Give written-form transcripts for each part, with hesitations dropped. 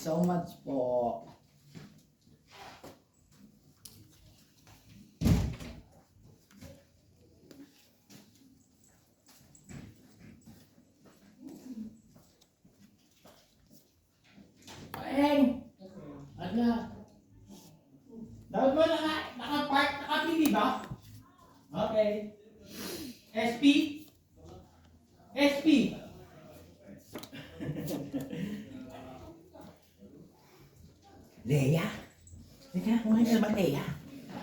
so much po. Eng! Ano? Dapat mo naka-park, nakapili ba? Okay. SP? SP? Leia? Teka, kumain ka na ba, Leia?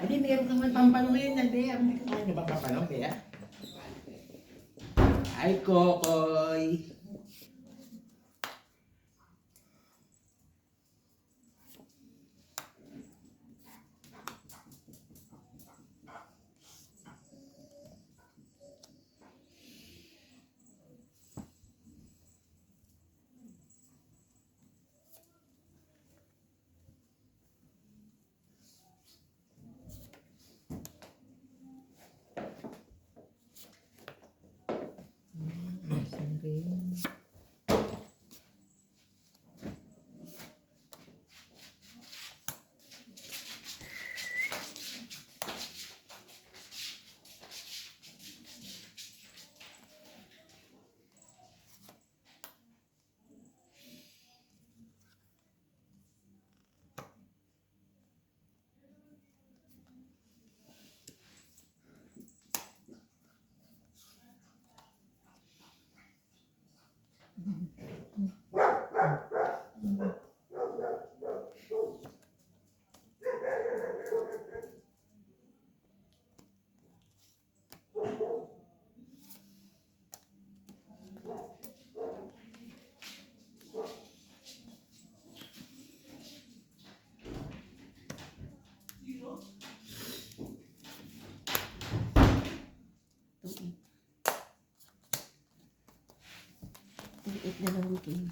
Hindi, meron kang magpampalong ngayon na, Leia. Hindi ka kumain ka ba pampalong, Leia? Ay, Kokoy! Tuit na lang king.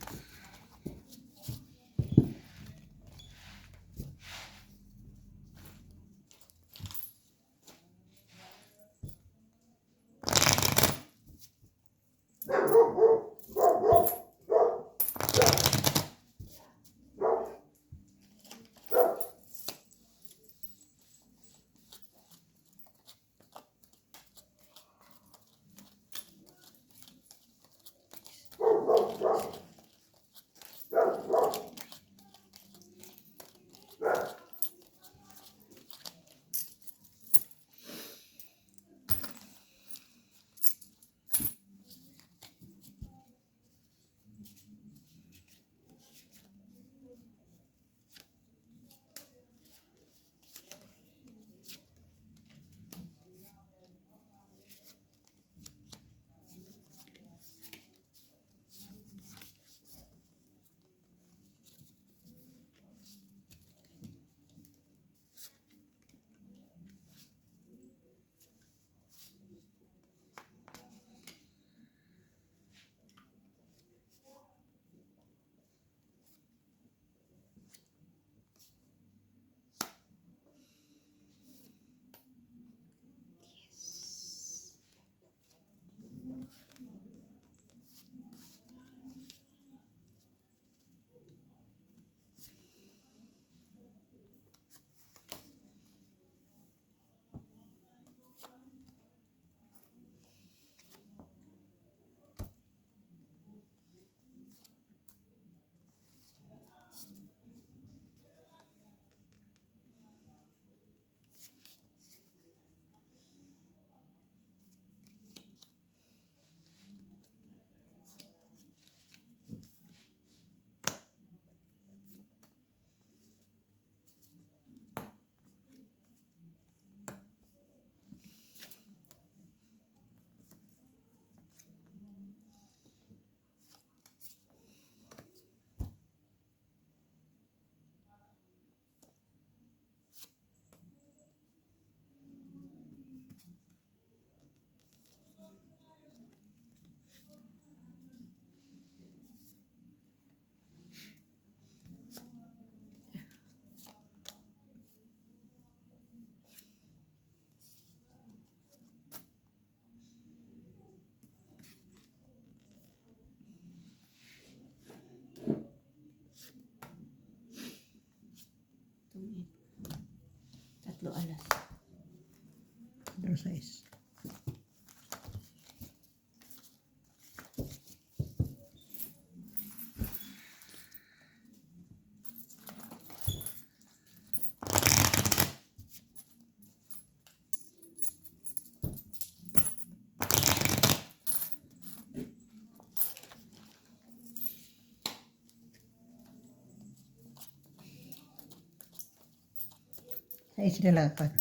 alas. 4:06. Sa isrilakad.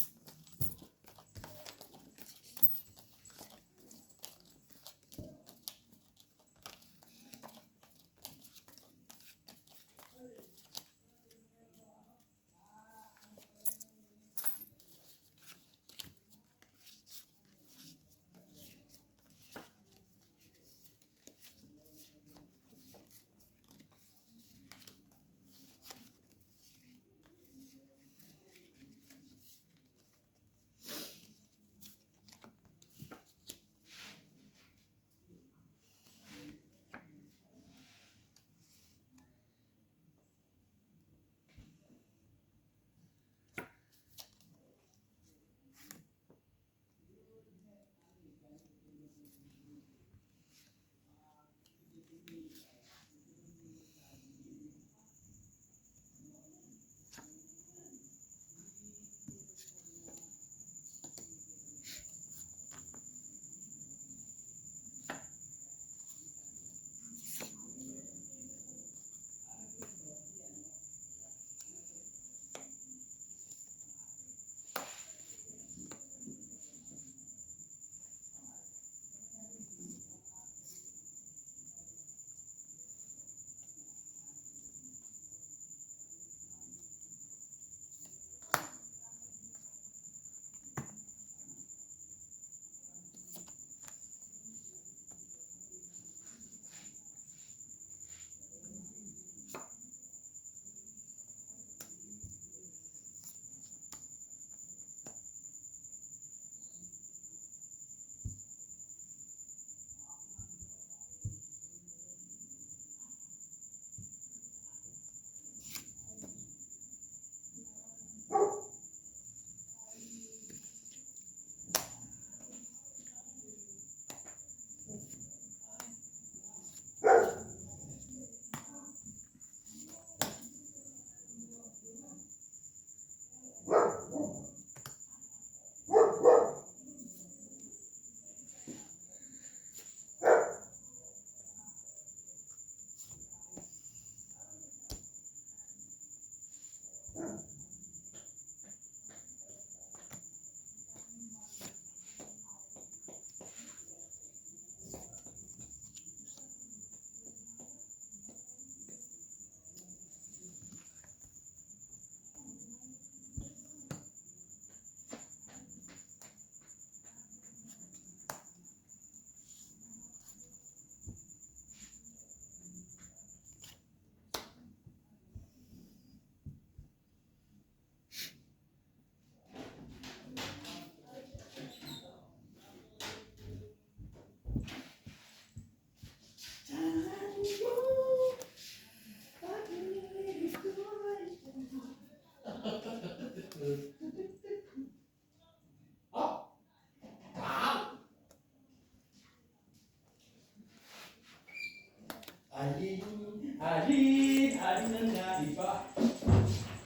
Alin, alin ang naiba.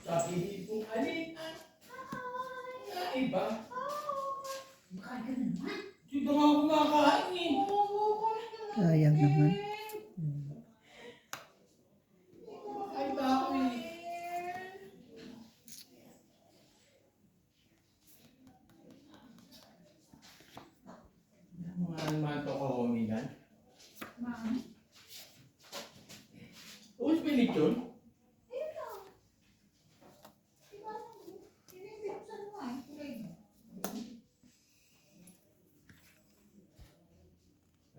Sabihin kong alin ang naiba. Makain ka na naman. Dito nga ako kumakain eh. Sayang naman. Kumakain ba ako eh. Mga naman ito ko humigan. Ma'am. Uwis pilit yun? Ayun lang. Diba? Pinipipsan mo ay. Kulay mo.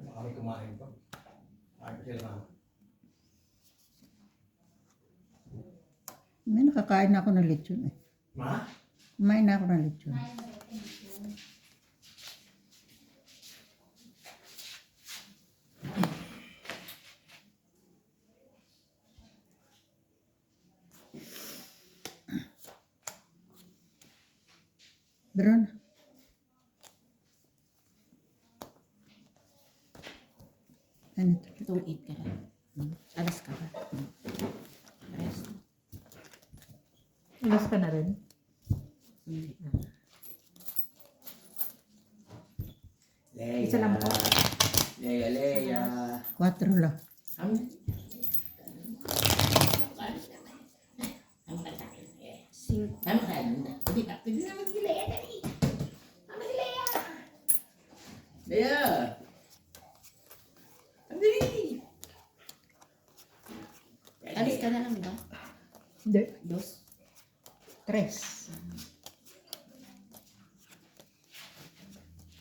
Ano kami kumain pa? Kain pa sila mama. May nakakain na ako ng lechon eh. Ma? Kumain na ako ng lechon. Kaya mo ito dito. Bro na. Ano to? Itong 8 ka lang. Alas ka ba? Rest. Alas ka na rin? Hindi. Isa lang po. Leia. 4 lang. Ang Tama ka. Hindi ka. Pwede naman si Leia. Dali. Tama si Leia. Leia. Ang dali. Alis ka na lang ba? Hindi. 2. 3.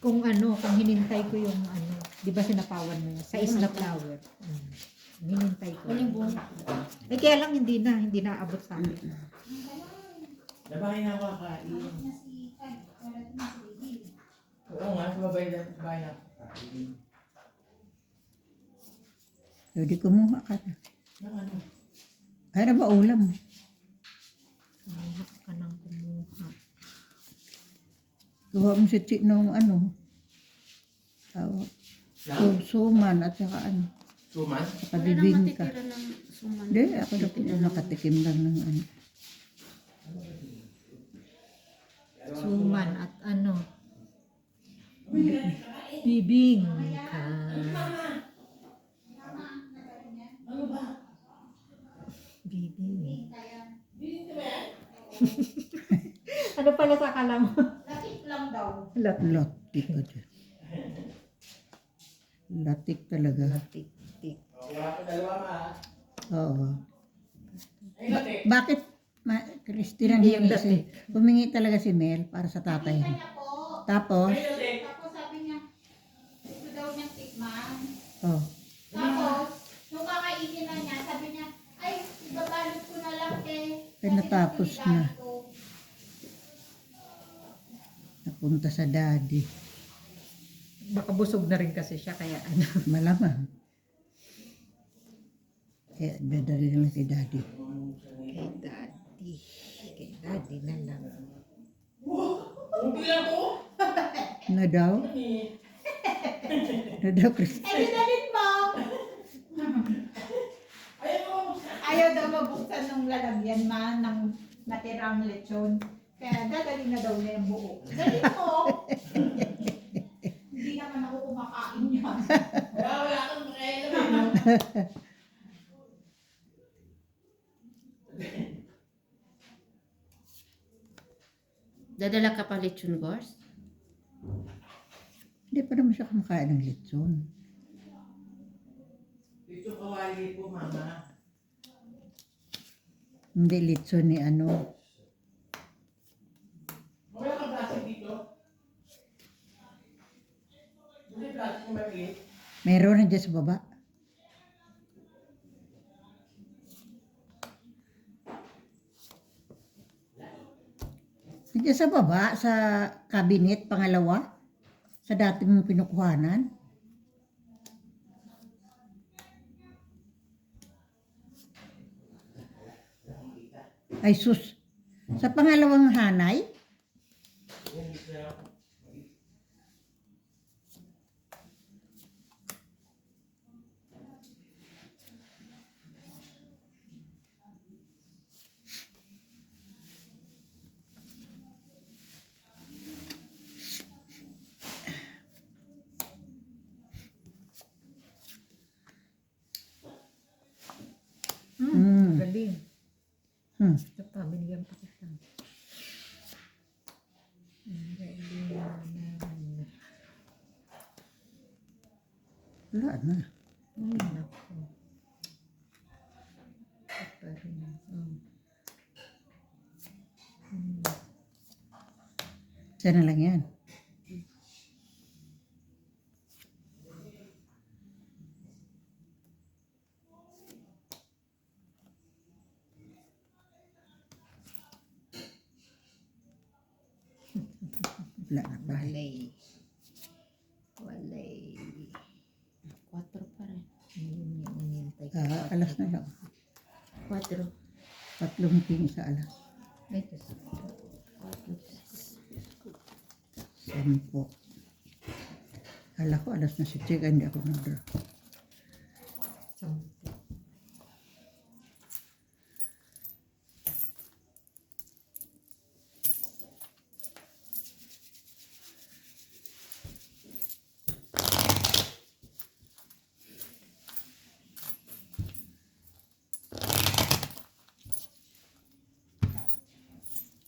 Kung hinintay ko yung di ba sinapawan mo yun? Sa isla flower. Hinintay ko. Kuning buong. Eh kaya lang hindi na abot sa akin. Nabahay na ako kakain. Na si Kai, wala na si Baby. Oo nga, sababay na ako kakain. Pwede kumuha ka na. Ng ano? Ay, na ba ulam? Kumuha ka ng kumuha. Kuha mo si Chi nung tawag. Lang? Suman at saka Suman? saka bibingka. ng suman. Hindi, ako na po nakatikim lang ng Suman at bibingka. Ano ba? Bibingka. Ano pala sa akala mo? Lakit lang daw. latik ka dyan. Latik talaga. Tik-tik. Wala ko dalawa ma. Oo. Ay, lati. Bakit, Christine, ang Hindi yung hingi latik. humingi talaga si Mel para sa tatay niya. Kanya po. Tapos, Ay, lati. Tapos sabi niya, gusto daw niyang tikman. oh, Tapos, nung kakainin na niya, sabi niya, ay, ibabalot ko na lang Ay, natapos na. Napunta sa daddy. Baka busog na rin kasi siya kaya Malamang. Kaya dadali naman kay daddy. Kay daddy. Kay daddy na lang. Hindi lang po. Na daw? Na daw, Christine. Ay, dinalin mo! Ayaw mo. Ayaw daw mabuksan ng lalagyan ng natirang lechon. Kaya dadali na daw niya yung buo. Dalhin mo! Hindi naman ako kumakain yan. Wala kang makailan. No? Dadala ka pa lechon gors? Hindi pa naman siya kumakain ng lechon. Ito kawali po, mama. Hindi lechon ni Wala kang plastic dito? Hindi plastic na maliit. Meron na dyan sa baba. Diyan sa baba, sa cabinet, pangalawa. Sa dati mong pinukuhanan. Ay sus. Sa pangalawang hanay, Galing. hmm, Ito pa, binigyan pa kita. Ang galing naman. wala na. Ay, naku. Ito pa rin. Sana lang yan. Wala na ba? Walay. Walay. 4 pa rin. Ayun yung inintay ko. Alas na lang. 4. 3 king sa alas. Ay, ito. 4. 10. Kala ko alas na si Chika, hindi ako nag-draw. Sampu.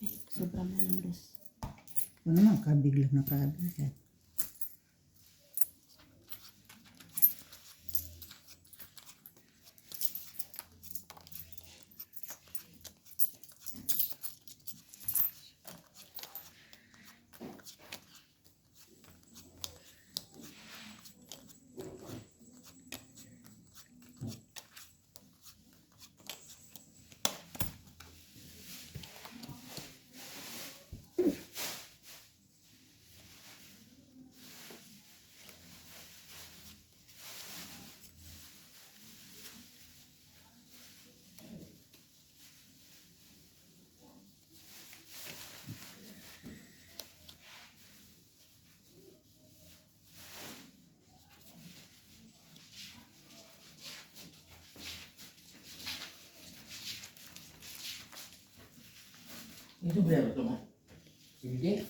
Ay, sobrang na ng dos. Ano naman, kabigla na kabigla. Ito ba ito mo? Sige.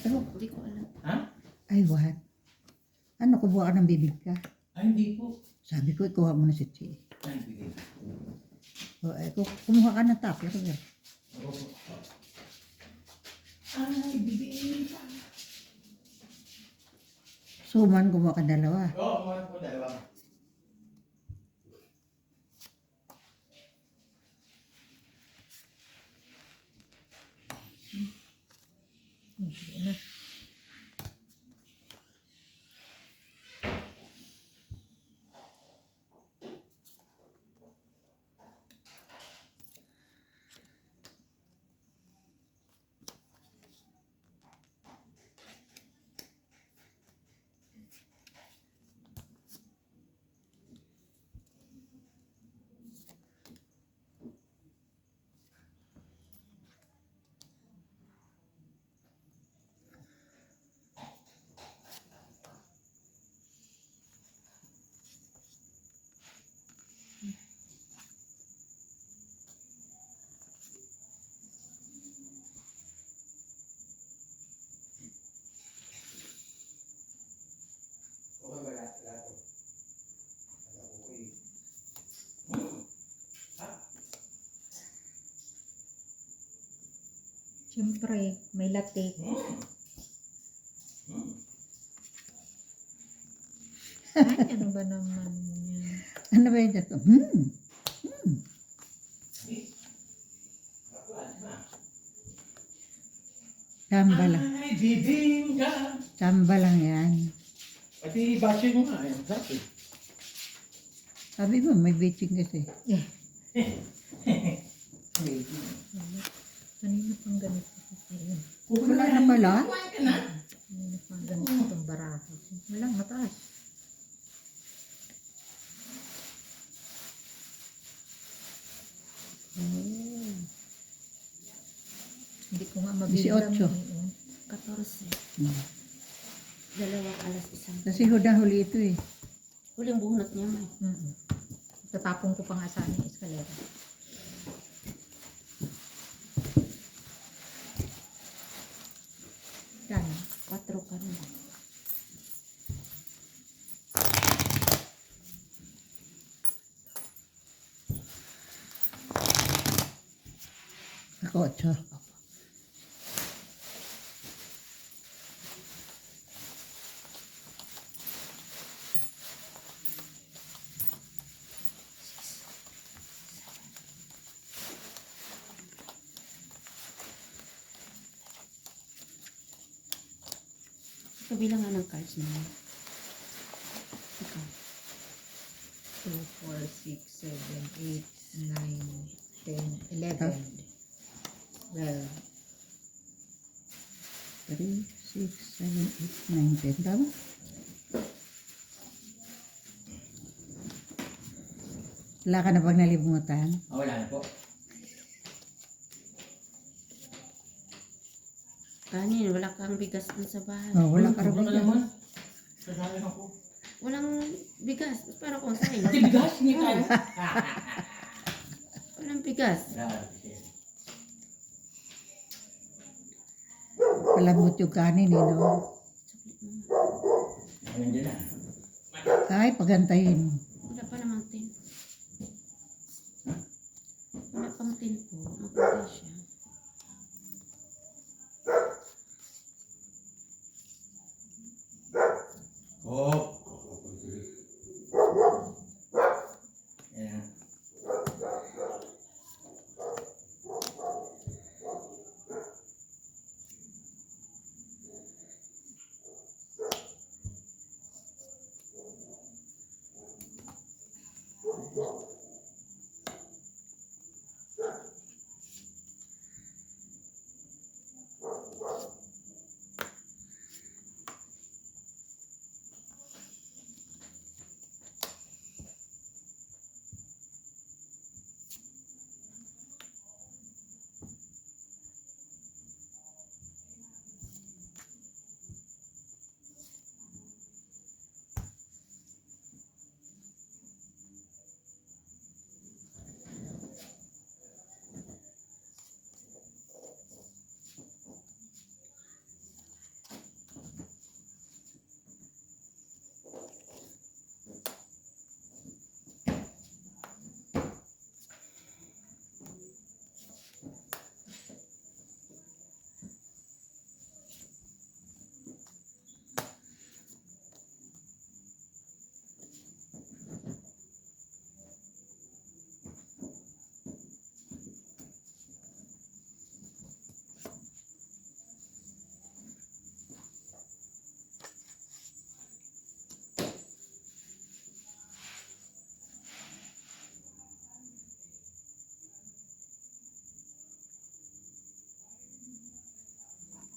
Ano? Hindi ko alam. Ha? Ay, what? Ano, kumuha ka ng bibig ka? Ay, hindi po. Sabi ko, ikuha mo na si Chi. Ay, sige. O, kumuha ka ng tapya. Ako po. Ay, bibig. Suman, kumuha ka dalawa. Oo, mga po dalawa. Hindi na. Okay ba lahat? Lahat po. Ako po eh. Siyempre, may latte. Ay, ano ba naman yan? Ano ba yun ito? Tamba lang. Ay, bibingka. Tamba lang yan. Pati basyo nyo nga. Ayan, sabi. Sabi mo, may bitching kasi. Kanina pang ganito. Ayun. Wala na pala. Kumain ka na. Kanina pang ganito itong baraha. Walang mataas. Hindi ko nga mabilang. 18. 14. Hmm. Dalawang alas isang. Kasi huli ito eh. Huling bunot niya, May. Tatapong ko pa nga sana yung eskalera. Yan. 4 ka rin. Ako, 8. Kabilang nga ng cards naman. Ikaw. 2, 4, 6, 7, 8, 9, 10, 11, 12. 3, 6, 7, 8, 9, 10. Tama? Wala ka na pag nalimutan. Wala na po. Kanin, wala kang bigas dun sa bahay. Oh, wala ka Sobrang rin. naman. Sasabi ako. Walang bigas. Paano kung sa'yo? Pati bigas, hindi tayo. Walang bigas. Palambot yung kanin, eh, no? Nandiyan na. Ay, pagantayin mo. Wala pa namang tin. Wala pang tin po. Magpapay siya. Oh. Ayan.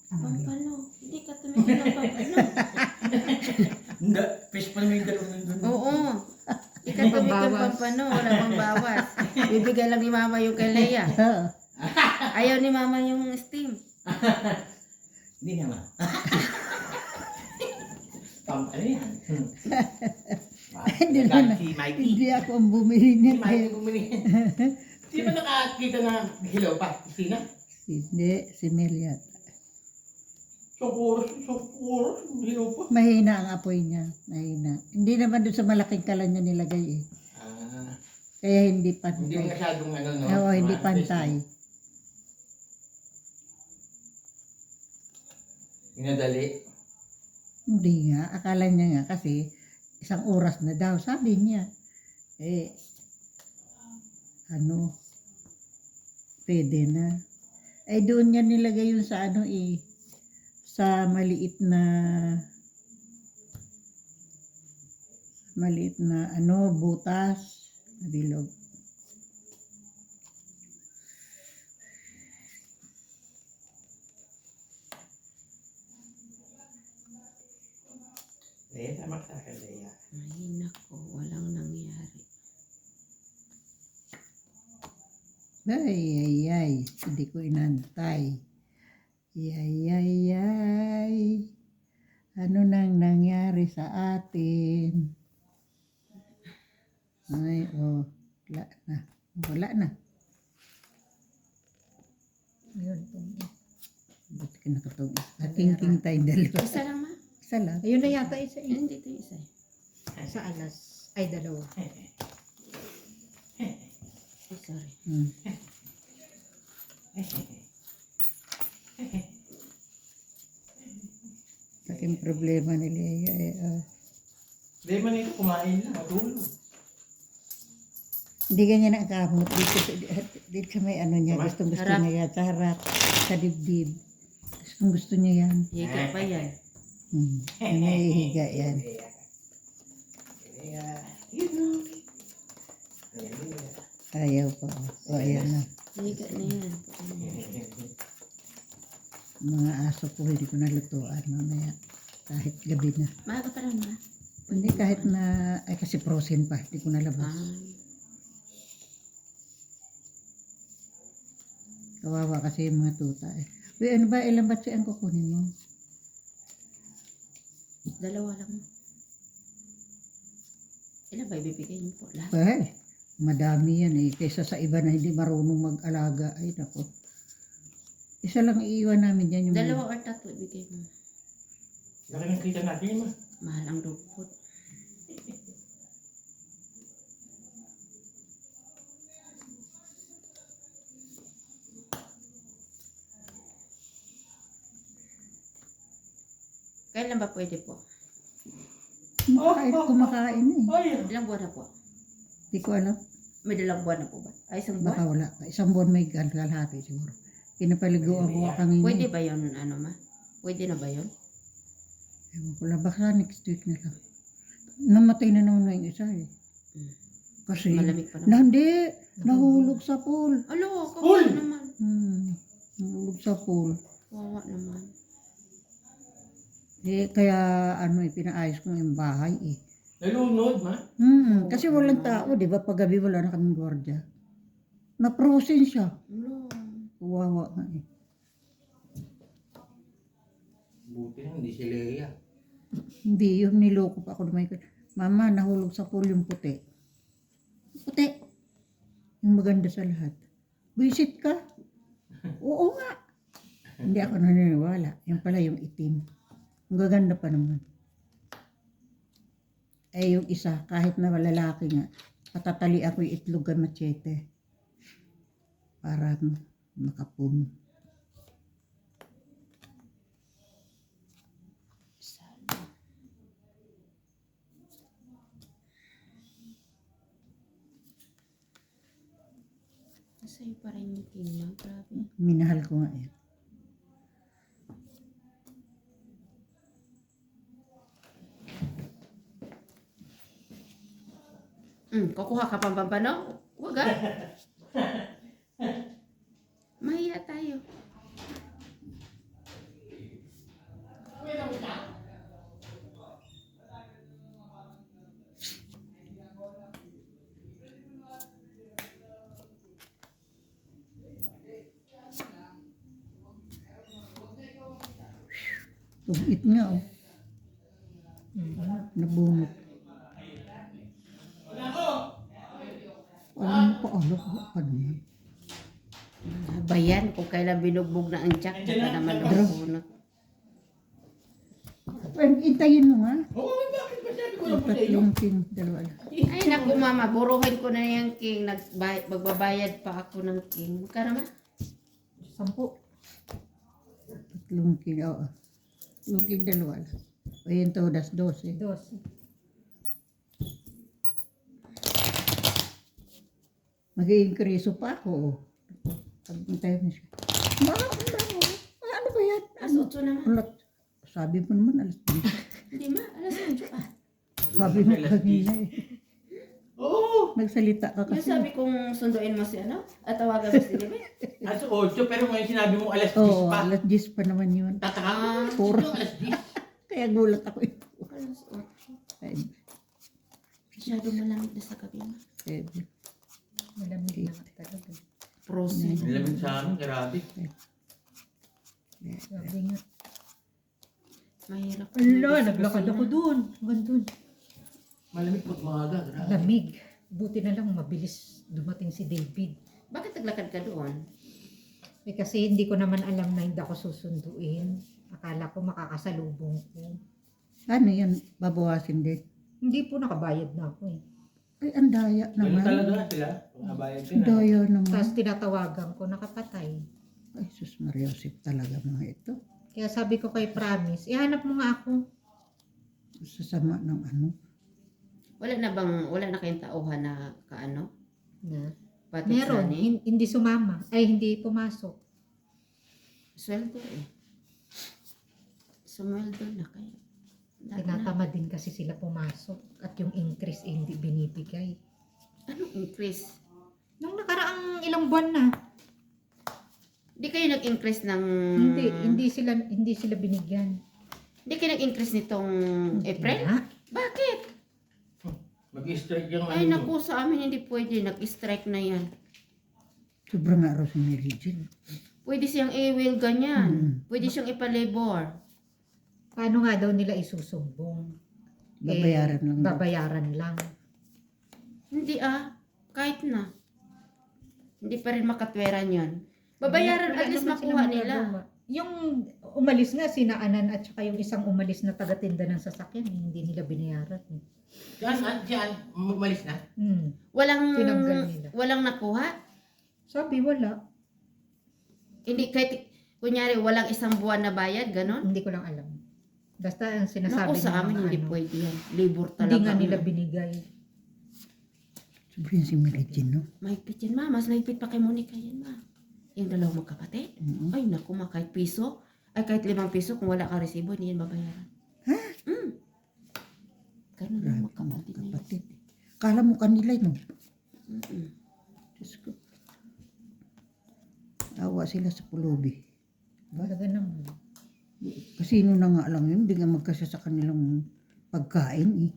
Pampano. Hindi ka tumingin ng pampano. Hindi, fish pa naman yung dalawang nandun. Oo. Hindi ka tumingin ng pampano. Wala pang bawas. Bibigay lang ni mama yung kay Leia. Oo. Ayaw ni mama yung steam. Hindi naman. Ano yan? Hindi naman. Si Mikey. Hindi ako ang bumili Si niya. Mikey bumili. Di ba nakakita na hilaw pa? Sina? Hindi, si Melia. Socorro, hilaw pa. Mahina ang apoy niya. Mahina. Hindi naman doon sa malaking kalan niya nilagay eh. Ah, Kaya hindi hindi pantay. masyadong ano, no? Oo, hindi Mga pantay. Inadali. Hindi nga. Akala niya nga kasi isang oras na daw. Sabi niya. Eh, ano, pwede na. Eh, doon niya nilagay yun sa ano eh, sa maliit na ano, butas na bilog. Eh, tama ka ka, Leia. Ay, nako. Walang nangyari. Ay, hindi ko inantay. Ay. Ano nang nangyari sa atin? Ay, oh, wala na. Wala na. Ayun. Ba't ka nakatugis? King tayong dalawa. Isa lang ma. Isa lang. Ayun na yata isa Ay, hindi ito yung isa. sa alas. Ay, dalawa. Ay, sorry. Hmm. Laking problema ni Leia eh. Hindi man ito, kumain lang, matulog. Hindi ganyan ang kamot. Dito sa may ano niya. Gusto Harap. niya yan. Sa harap. Sa dibdib. Gusto niya yan. Higa pa yan. Nahihiga yan. Leia. You know. Ayaw pa. O, ayan na. Higa na yan. Mga aso ko hindi ko nalutuan mamaya. Kahit gabi na. Maaga pa lang ma. Hindi kahit na, ay kasi frozen pa. Hindi ko nalabas. Kawawa kasi yung mga tuta eh. Uy, ano ba, ilang batsi ang kukunin mo? 2 lang. Ilan ba ibibigay niyo po? Lahat? Ay, madami yan eh. Kaysa sa iba na hindi marunong mag-alaga. Ay, nako. Isa lang iiwan namin yan. Yung 2 or 3 ibigay mo. Laki ng kita natin ma. Mahal ang dupot. Kailan ba pwede po? Kumakain eh. Ilang buwan na po? Hindi ko alam. May 2 buwan na po ba? Ay, 1 Baka buwan? wala pa. Isang buwan may kalahati siguro. Pinapaligo ako kanina. Pwede ba yun, ano ma? Pwede na ba yun? Ewan ko lang. Baka next week na lang. Namatay na naman yung isa eh. Hmm. Kasi, Malamig pa naman. hindi. Nahulog sa pool. Alo, kawawa naman. Nahulog sa pool. Kawawa naman. Eh, kaya ano eh, pinaayos ko yung bahay eh. Nalunod ma. Kasi walang tao, di ba? Paggabi wala na kaming gwardiya. Na-frozen siya. Alo. Kawawa nga eh. Buti na hindi si Leia. Hindi, yung niloko pa ako na may... Mama, nahulog sa pool yung puti. Puti. Yung maganda sa lahat. Visit ka? Oo nga. Hindi ako naniniwala. Yan pala yung itim. Ang gaganda pa naman. Eh yung isa, kahit na lalaki nga, patatali ako yung itlog ng machete. Para makapum. Sa'yo pa rin yung king niya. Grabe. Minahal ko nga yan. Kukuha ka pang pampano? Huwag ah. Mahiya tayo. Tungit nga oh. Nabunot. Alam mo pa, alam ko pa naman. Bayan, kung kailan binugbog na ang jack, baka naman nabunot. Intayin mo nga. Oo, bakit ba sabi ko lang po sa iyo? Tatlong king, dalawa lang. Ay naku mama, buruhin ko na yung king. Magbabayad pa ako ng king. Magkano ma? 10. Tatlong king, oo. Tatlong king, dalawa lang. O yun to, das 12. 12. Mag-i-increase pa ako. Oh. Pag-intay mo siya. Ano ba yan? Alas 8 naman. Ulat. Sabi mo naman, alas 10. Hindi ma, alas 8 ah. Sabi mo kanina eh. Oo. Nagsalita ka Yung kasi. sabi kong sunduin mo si ano? At tawagan mo si Libe? Alas 8 pero ngayon sinabi mo alas 10 Oo, pa. alas 10 pa naman yun. Tataka ko. Puro. Sino alas 10? Kaya gulat ako ito. Alas 8. Masyado malamig na sa gabi ma. Malamig na nga talaga. Frozen. Nilamig sa amin, grabe. Sabi nga. Mahirap. Ala, naglakad ako doon. Hanggang doon. Malamig pag maaga, grabe. Lamig. Buti na lang mabilis dumating si David. Bakit naglakad ka doon? Eh, kasi hindi ko naman alam na hindi ako susunduin. Akala ko makakasalubong ko. Ano yan? Babawasin din. Hindi po nakabayad na ako eh. Ay, ang daya Ganun naman. talaga sila. Nabayad ka Ang na. daya naman. Tapos tinatawagan ko, nakapatay. Ay, sus Mariosip talaga mga ito. Kaya sabi ko kay Promise, ihanap mo nga ako. Sasama ng ano. Wala na kayong tauhan na kaano? Na. Patid Meron, sani? hindi sumama. Ay, hindi pumasok. Sweldo eh. Sumweldo na kayo. Tinatamad din kasi sila pumasok. At yung increase eh, hindi binibigay. Anong increase? Nung nakaraang ilang buwan na, Hindi kayo nag-increase ng... hindi sila binigyan. Hindi kayo nag-increase nitong April? Nga. Bakit? Mag-strike yung Ay ano. naku, sa amin hindi pwede. Nag-strike na yan. Sobrang araw si Mary Jill. Pwede siyang i-will ganyan. Pwede siyang ipalabor. Paano nga daw nila isusumbong? Babayaran lang. Babayaran lang. Hindi kahit na. Hindi pa rin makatweran yun. Babayaran, Wala at least naman makuha silang nila. magagawa. Yung umalis nga, sina Anan at saka yung isang umalis na taga-tinda ng sasakyan, hindi nila binayaran. Diyan, umalis na. Tinanggal nila. Walang nakuha. Sabi, wala. Hindi, kahit, kunyari, walang isang buwan na bayad, ganon. Hindi ko lang alam. Basta ang sinasabi Naku, sa amin, hindi ano, pwede yan. Labor talaga. hindi nga nila binigay. Sabihin si Meridin, no? Mahigpit yan, ma. Mas mahigpit pa kay Monica yan, ma. Yung dalawang magkapatid. Ay, naku, ma. Kahit piso. Ay, kahit 5 piso, kung wala ka resibo, hindi yan babayaran. Ha? Ganun ang magkapatid na yun. Kapatid. Kala mo kanila yun. Diyos ko. Awa sila sa pulubi. Talaga naman. Kasino na nga lang yun. Hindi nga magkasya sa kanilang pagkain eh.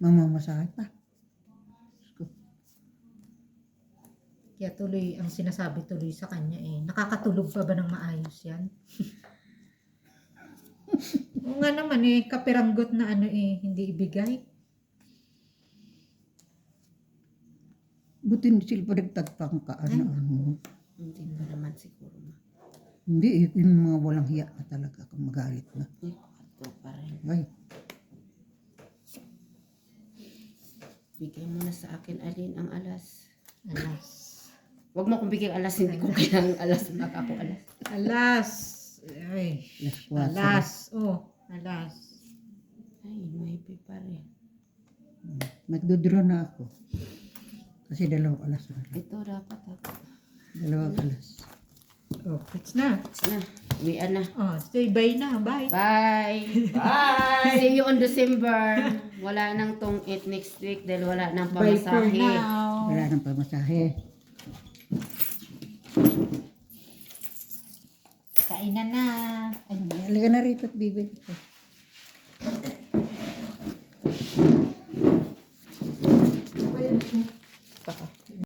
Mamamasahe pa. Diyos ko. Kaya tuloy, ang sinasabi tuloy sa kanya nakakatulog pa ba ng maayos yan? Oo nga naman kapiranggot na hindi ibigay. Buti hindi sila pa nagtagpang ano. Hindi pa naman siguro, ma. Hindi yung mga walang hiya na talaga kung magalit na. Ay, ito pa rin. Ay, Bigay mo na sa akin, Alin, ang alas. Alas. Huwag mo akong bigyan alas, hindi ko kailangang alas. Baka ako alas. Alas. Ay. las 4. Alas. Alas. Ay, may pa rin. Nagdodraw na ako. Kasi 2 alas na lang. Ito dapat ako. 2 alas. It's na. Na, uwian na. Say bye na. Bye. Bye! Bye! See you on December. Wala nang tong eat next week dahil wala nang Bye for pamasahe. now. Wala nang pamasahe. Kainan na. Ay, halika na rito at bibig ko.